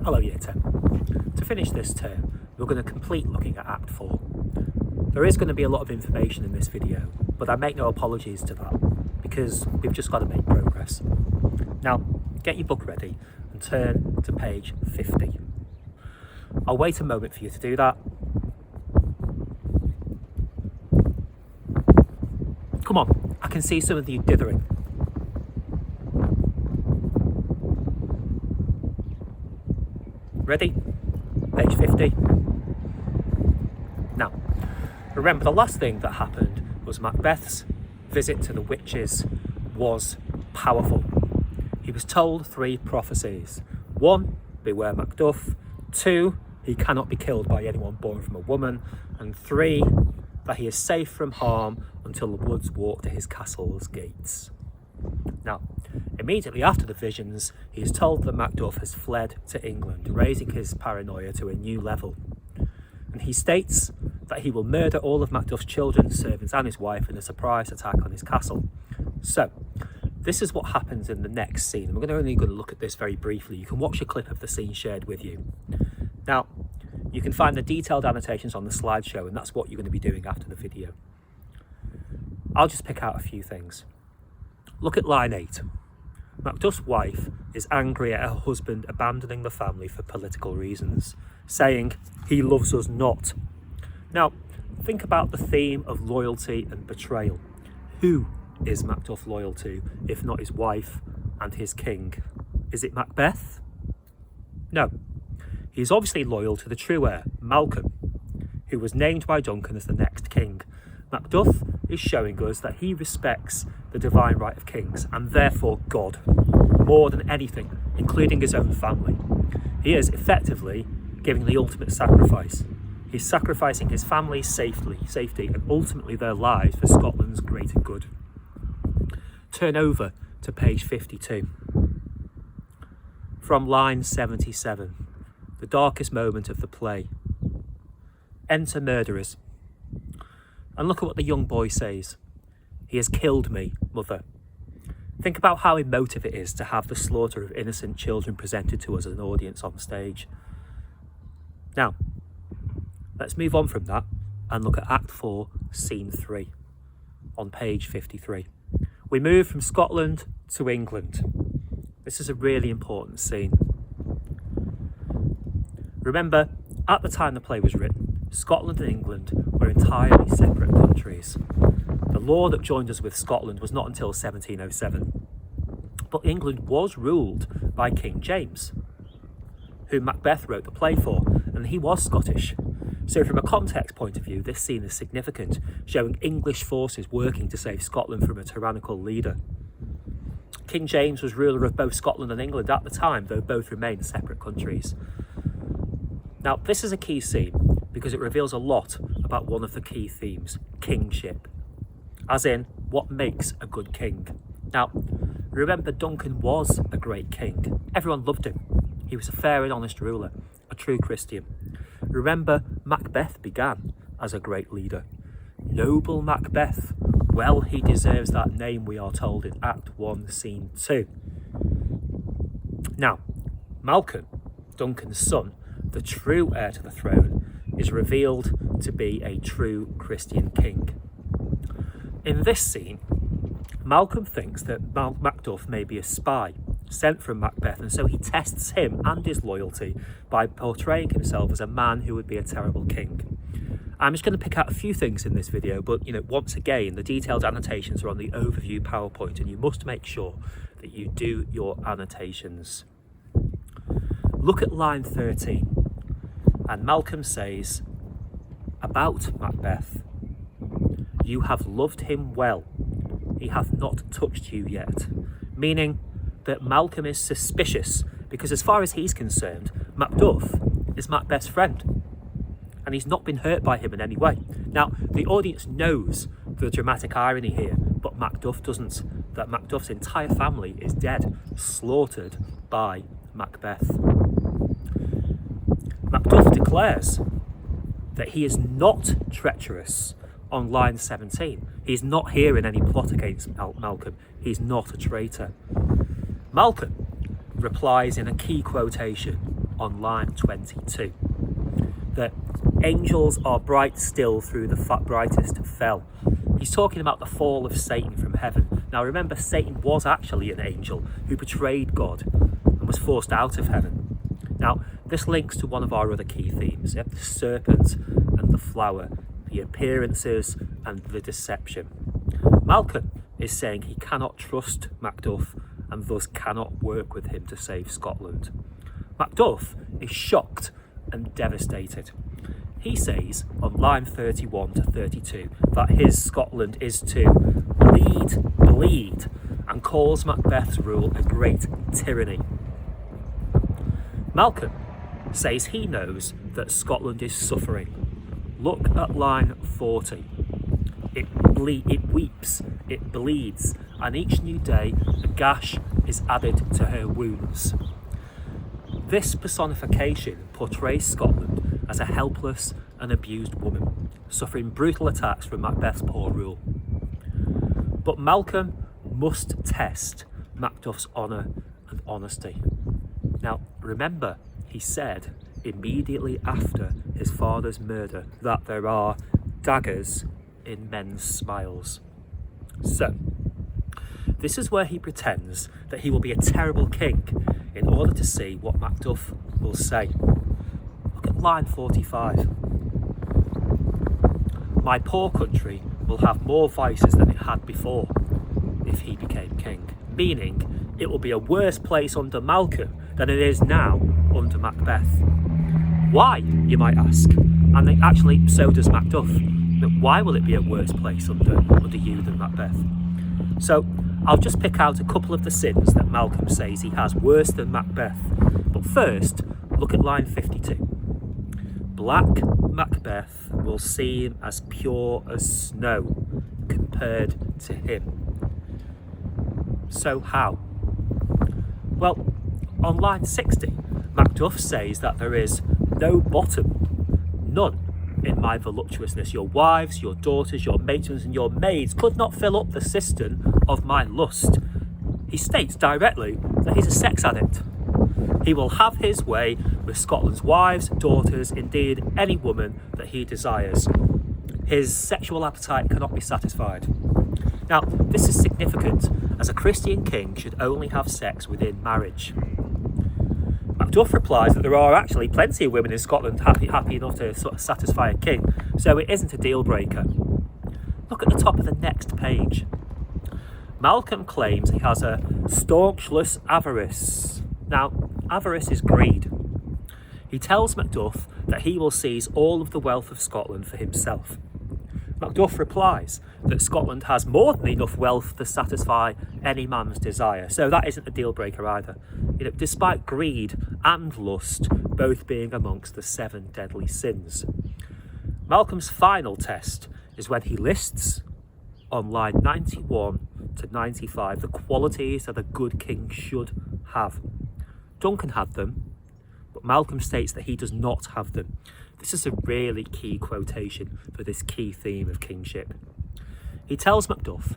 Hello Year 10. To finish this term, we're going to complete looking at Act 4. There is going to be a lot of information in this video, but I make no apologies to that, because we've just got to make progress. Now, get your book ready and turn to page 50. I'll wait a moment for you to do that. Come on, I can see some of you dithering. Ready? Page 50. Now, remember the last thing that happened was Macbeth's visit to the witches was powerful. He was told 3 prophecies. 1, beware Macduff. 2, he cannot be killed by anyone born from a woman. And 3, that he is safe from harm until the woods walk to his castle's gates. Now, immediately after the visions, he is told that Macduff has fled to England, raising his paranoia to a new level. And he states that he will murder all of Macduff's children, servants and his wife in a surprise attack on his castle. So, this is what happens in the next scene. We're only going to look at this very briefly. You can watch a clip of the scene shared with you. Now, you can find the detailed annotations on the slideshow, and that's what you're going to be doing after the video. I'll just pick out a few things. Look at line 8. Macduff's wife is angry at her husband abandoning the family for political reasons, saying, "He loves us not." Now, think about the theme of loyalty and betrayal. Who is Macduff loyal to, if not his wife and his king? Is it Macbeth? No. He is obviously loyal to the true heir, Malcolm, who was named by Duncan as the next king. Macduff is showing us that he respects the divine right of kings, and therefore God, more than anything, including his own family. He is effectively giving the ultimate sacrifice. He's sacrificing his family's safety and ultimately their lives for Scotland's greater good. Turn over to page 52. From line 77, the darkest moment of the play. Enter murderers. And look at what the young boy says. "He has killed me, mother." Think about how emotive it is to have the slaughter of innocent children presented to us as an audience on stage. Now, let's move on from that and look at Act 4, Scene 3, on page 53. We move from Scotland to England. This is a really important scene. Remember, at the time the play was written, Scotland and England were entirely separate countries. The law that joined us with Scotland was not until 1707. But England was ruled by King James, who Macbeth wrote the play for, and he was Scottish. So from a context point of view, this scene is significant, showing English forces working to save Scotland from a tyrannical leader. King James was ruler of both Scotland and England at the time, though both remained separate countries. Now, this is a key scene because it reveals a lot about one of the key themes, kingship. As in, what makes a good king. Now, remember, Duncan was a great king. Everyone loved him. He was a fair and honest ruler, a true Christian. Remember, Macbeth began as a great leader. Noble Macbeth. Well, he deserves that name, we are told in Act 1, Scene 2. Now, Malcolm, Duncan's son, the true heir to the throne, is revealed to be a true Christian king. In this scene, Malcolm thinks that Macduff may be a spy sent from Macbeth, and so he tests him and his loyalty by portraying himself as a man who would be a terrible king. I'm just going to pick out a few things in this video, but once again, the detailed annotations are on the overview PowerPoint, and you must make sure that you do your annotations. Look at line 13, and Malcolm says about Macbeth, "You have loved him well, he hath not touched you yet," meaning that Malcolm is suspicious because as far as he's concerned, Macduff is Macbeth's friend and he's not been hurt by him in any way. Now, the audience knows the dramatic irony here, but Macduff doesn't, that Macduff's entire family is dead, slaughtered by Macbeth. Macduff declares that he is not treacherous on line 17. He's not here in any plot against Malcolm. He's not a traitor. Malcolm replies in a key quotation, on line 22. That angels are bright still through the brightest fell. He's talking about the fall of Satan from heaven. Now remember, Satan was actually an angel who betrayed God and was forced out of heaven. Now this links to one of our other key themes, the serpent and the flower, the appearances and the deception. Malcolm is saying he cannot trust Macduff and thus cannot work with him to save Scotland. Macduff is shocked and devastated. He says on line 31 to 32 that his Scotland is to bleed, and calls Macbeth's rule a great tyranny. Malcolm says he knows that Scotland is suffering. Look at line 40. It weeps, it bleeds, and each new day a gash is added to her wounds. This personification portrays Scotland as a helpless and abused woman, suffering brutal attacks from Macbeth's poor rule. But Malcolm must test Macduff's honour and honesty. Now, remember, he said immediately after his father's murder that there are daggers in men's smiles. So, this is where he pretends that he will be a terrible king in order to see what Macduff will say. Look at line 45. My poor country will have more vices than it had before if he became king. Meaning, it will be a worse place under Malcolm than it is now under Macbeth. Why, you might ask? And actually, so does Macduff. But why will it be a worse place under you than Macbeth? So, I'll just pick out a couple of the sins that Malcolm says he has worse than Macbeth. But first, look at line 52. Black Macbeth will seem as pure as snow compared to him. So how? Well, on line 60, Macduff says that there is no bottom, none, in my voluptuousness. Your wives, your daughters, your matrons and your maids could not fill up the cistern of my lust. He states directly that he's a sex addict. He will have his way with Scotland's wives, daughters, indeed any woman that he desires. His sexual appetite cannot be satisfied. Now, this is significant, as a Christian king should only have sex within marriage. Macduff replies that there are actually plenty of women in Scotland happy enough to sort of satisfy a king, so it isn't a deal breaker. Look at the top of the next page. Malcolm claims he has a staunchless avarice. Now, avarice is greed. He tells Macduff that he will seize all of the wealth of Scotland for himself. Macduff replies that Scotland has more than enough wealth to satisfy any man's desire, so that isn't a deal breaker either. Despite greed and lust both being amongst the 7 deadly sins. Malcolm's final test is when he lists on line 91 to 95 the qualities that a good king should have. Duncan had them, but Malcolm states that he does not have them. This is a really key quotation for this key theme of kingship. He tells Macduff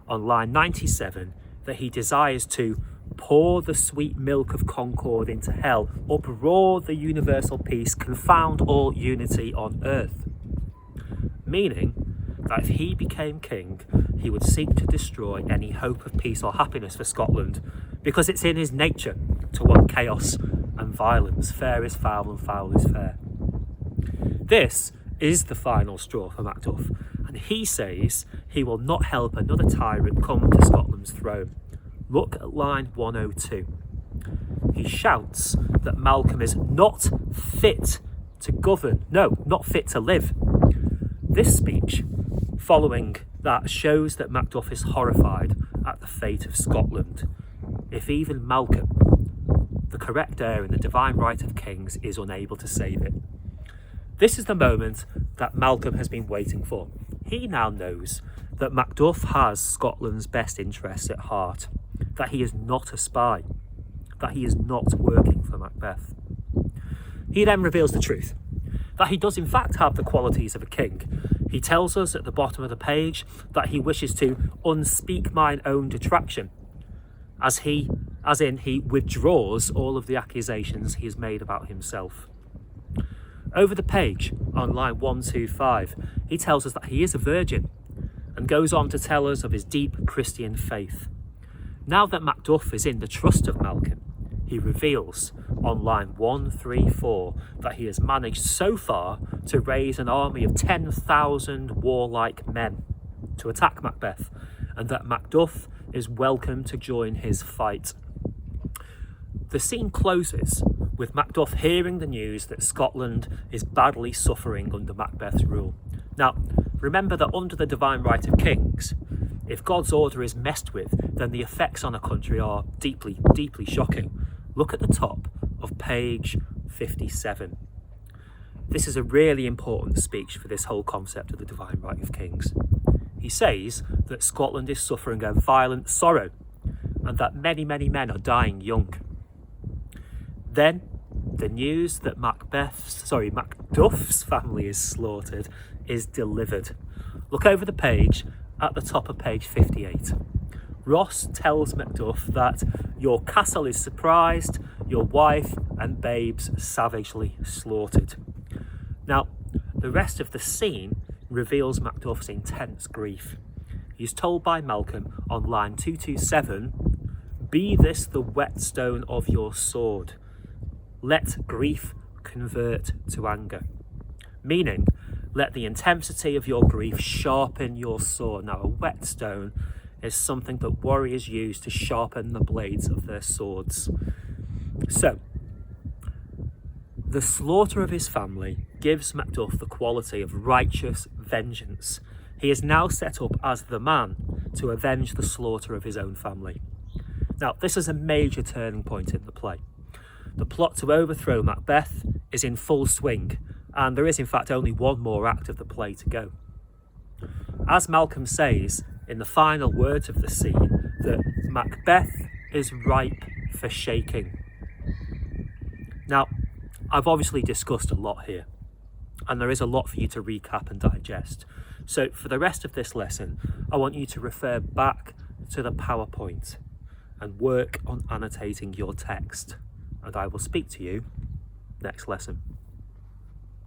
on line 97 that he desires to pour the sweet milk of concord into hell, uproar the universal peace, confound all unity on earth. Meaning that if he became king, he would seek to destroy any hope of peace or happiness for Scotland, because it's in his nature to want chaos and violence. Fair is foul and foul is fair. This is the final straw for Macduff, and he says he will not help another tyrant come to Scotland's throne. Look at line 102. He shouts that Malcolm is not fit to govern. No, not fit to live. This speech, following that, shows that Macduff is horrified at the fate of Scotland. If even Malcolm, the correct heir in the divine right of kings, is unable to save it. This is the moment that Malcolm has been waiting for. He now knows that Macduff has Scotland's best interests at heart, that he is not a spy, that he is not working for Macbeth. He then reveals the truth, that he does in fact have the qualities of a king. He tells us at the bottom of the page that he wishes to unspeak mine own detraction, as he as in he withdraws all of the accusations he has made about himself. Over the page, on line 125, he tells us that he is a virgin and goes on to tell us of his deep Christian faith. Now that Macduff is in the trust of Malcolm, he reveals on line 134 that he has managed so far to raise an army of 10,000 warlike men to attack Macbeth, and that Macduff is welcome to join his fight. The scene closes with Macduff hearing the news that Scotland is badly suffering under Macbeth's rule. Now, remember that under the divine right of kings, if God's order is messed with, then the effects on a country are deeply, deeply shocking. Look at the top of page 57. This is a really important speech for this whole concept of the divine right of kings. He says that Scotland is suffering a violent sorrow and that many, many men are dying young. Then the news that Macduff's family is slaughtered is delivered. Look over the page at the top of page 58. Ross tells Macduff that your castle is surprised, your wife and babes savagely slaughtered. Now, the rest of the scene reveals Macduff's intense grief. He's told by Malcolm on line 227, "Be this the whetstone of your sword. Let grief convert to anger." Meaning, let the intensity of your grief sharpen your sword. Now, a whetstone is something that warriors use to sharpen the blades of their swords. So, the slaughter of his family gives Macduff the quality of righteous vengeance. He is now set up as the man to avenge the slaughter of his own family. Now, this is a major turning point in the play. The plot to overthrow Macbeth is in full swing, and there is in fact only one more act of the play to go. As Malcolm says in the final words of the scene, that Macbeth is ripe for shaking. Now, I've obviously discussed a lot here, and there is a lot for you to recap and digest. So for the rest of this lesson, I want you to refer back to the PowerPoint and work on annotating your text. And I will speak to you next lesson.